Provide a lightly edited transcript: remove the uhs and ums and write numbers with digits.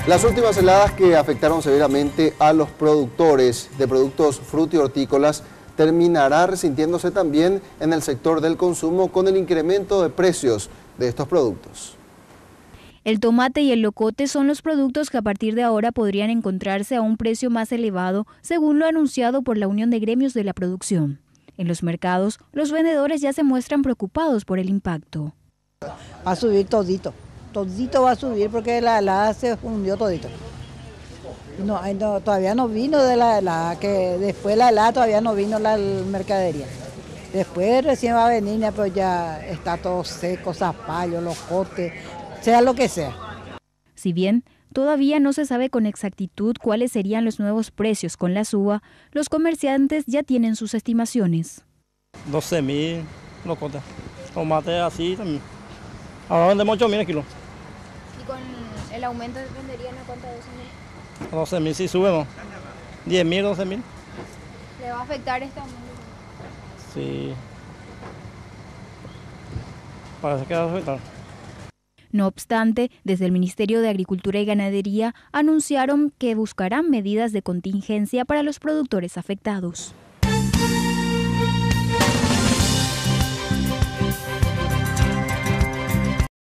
Las últimas heladas que afectaron severamente a los productores de productos frutícolas terminará resintiéndose también en el sector del consumo con el incremento de precios de estos productos. El tomate y el locote son los productos que a partir de ahora podrían encontrarse a un precio más elevado, según lo anunciado por la Unión de Gremios de la Producción. En los mercados, los vendedores ya se muestran preocupados por el impacto. Va a subir todito va a subir porque la helada se hundió todito. Todavía no vino de la helada, que después de la helada todavía no vino la mercadería. Después recién va a venir, pero ya está todo seco, zapallo, locote, sea lo que sea. Si bien todavía no se sabe con exactitud cuáles serían los nuevos precios con la suba, los comerciantes ya tienen sus estimaciones. 12.000 locote, tomate así también. Ahora vendemos 8.000 el kilo. ¿Y con el aumento venderían a cuánto? ¿12.000? 12.000 sí subimos. 10.000, 12.000. ¿Le va a afectar este aumento? Sí. Parece que va a afectar. No obstante, desde el Ministerio de Agricultura y Ganadería anunciaron que buscarán medidas de contingencia para los productores afectados.